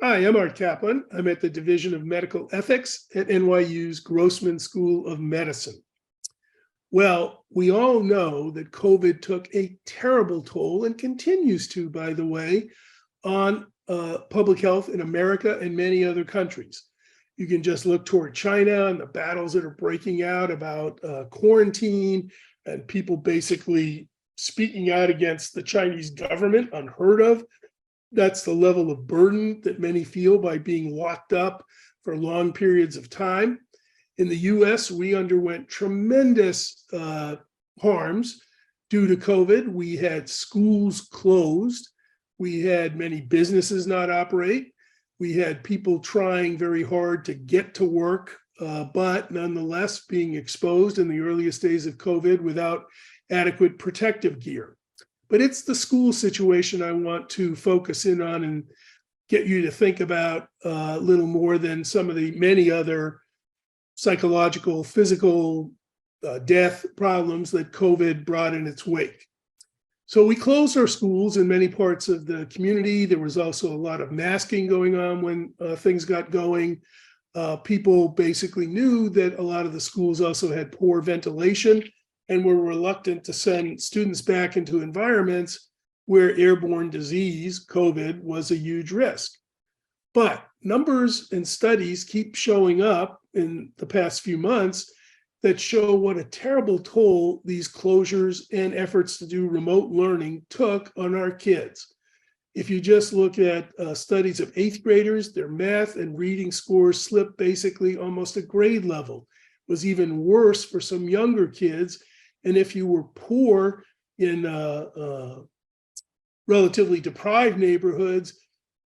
Hi, I'm Art Kaplan. I'm at the Division of Medical Ethics at NYU's Grossman School of Medicine. Well, we all know that COVID took a terrible toll and continues to, by the way, on public health in America and many other countries. You can just look toward China and the battles that are breaking out about quarantine and people basically speaking out against the Chinese government, unheard of. That's the level of burden that many feel by being locked up for long periods of time. In the US, we underwent tremendous harms due to COVID. We had schools closed. We had many businesses not operate. We had people trying very hard to get to work, but nonetheless being exposed in the earliest days of COVID without adequate protective gear. But it's the school situation I want to focus in on and get you to think about a little more than some of the many other psychological, physical, death problems that COVID brought in its wake. So we closed our schools in many parts of the community. There was also a lot of masking going on when things got going. People basically knew that a lot of the schools also had poor ventilation and were reluctant to send students back into environments where airborne disease, COVID, was a huge risk. But numbers and studies keep showing up in the past few months that show what a terrible toll these closures and efforts to do remote learning took on our kids. If you just look at studies of 8th graders, their math and reading scores slipped basically almost a grade level. It was even worse for some younger kids. And if you were poor in relatively deprived neighborhoods,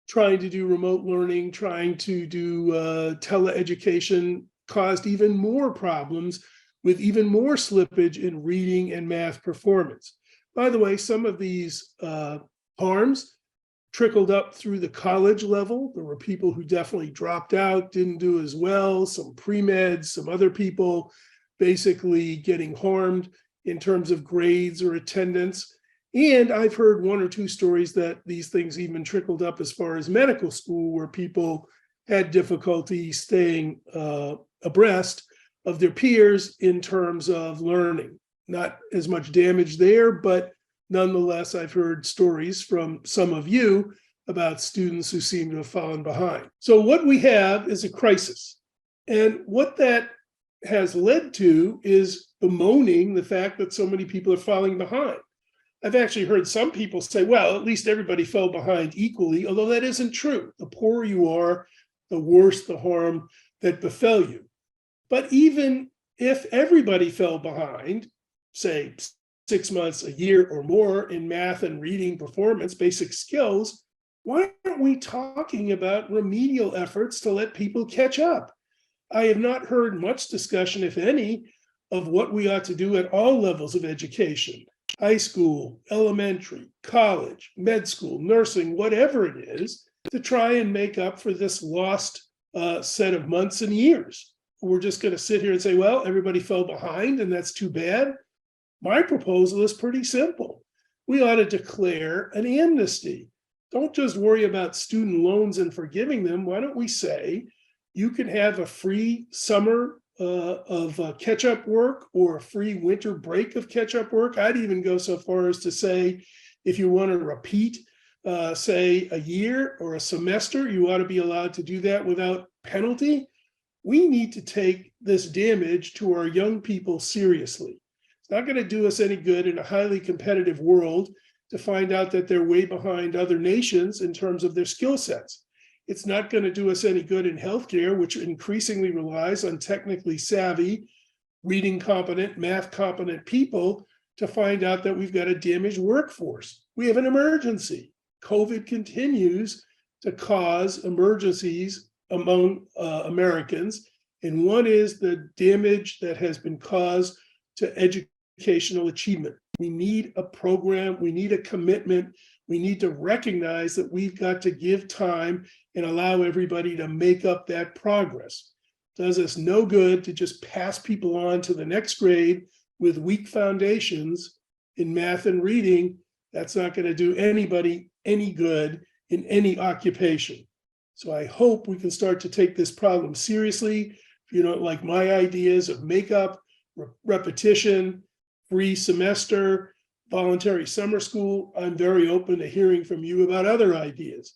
trying to do remote learning, trying to do teleeducation caused even more problems with even more slippage in reading and math performance. By the way, some of these harms trickled up through the college level. There were people who definitely dropped out, didn't do as well, some pre-meds, some other people basically getting harmed in terms of grades or attendance. And I've heard one or two stories that these things even trickled up as far as medical school, where people had difficulty staying abreast of their peers in terms of learning. Not as much damage there, but nonetheless, I've heard stories from some of you about students who seem to have fallen behind. So what we have is a crisis. And what that has led to is bemoaning the fact that so many people are falling behind. I've actually heard some people say, well, at least everybody fell behind equally, although that isn't true. The poorer you are, the worse the harm that befell you. But even if everybody fell behind, say 6 months, a year or more in math and reading performance, basic skills, why aren't we talking about remedial efforts to let people catch up? I have not heard much discussion, if any, of what we ought to do at all levels of education, high school, elementary, college, med school, nursing, whatever it is, to try and make up for this lost set of months and years. We're just going to sit here and say, well, everybody fell behind and that's too bad. My proposal is pretty simple. We ought to declare an amnesty. Don't just worry about student loans and forgiving them. Why don't we say you can have a free summer of catch-up work or a free winter break of catch-up work? I'd even go so far as to say, if you want to repeat, say, a year or a semester, you ought to be allowed to do that without penalty. We need to take this damage to our young people seriously. It's not going to do us any good in a highly competitive world to find out that they're way behind other nations in terms of their skill sets. It's not going to do us any good in healthcare, which increasingly relies on technically savvy, reading competent, math competent people to find out that we've got a damaged workforce. We have an emergency. COVID continues to cause emergencies among Americans, and one is the damage that has been caused to educational achievement. We need a program, we need a commitment, we need to recognize that we've got to give time and allow everybody to make up that progress. It does us no good to just pass people on to the next grade with weak foundations in math and reading. That's not going to do anybody any good in any occupation. So I hope we can start to take this problem seriously. If you don't like my ideas of makeup, repetition, free semester, voluntary summer school, I'm very open to hearing from you about other ideas.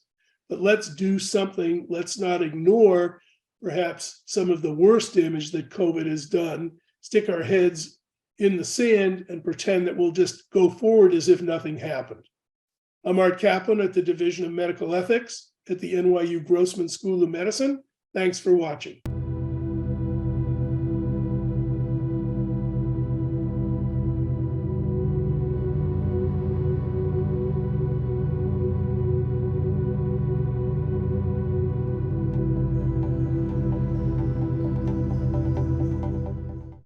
But let's do something. Let's not ignore perhaps some of the worst damage that COVID has done, stick our heads in the sand and pretend that we'll just go forward as if nothing happened. I'm Art Kaplan at the Division of Medical Ethics at the NYU Grossman School of Medicine. Thanks for watching.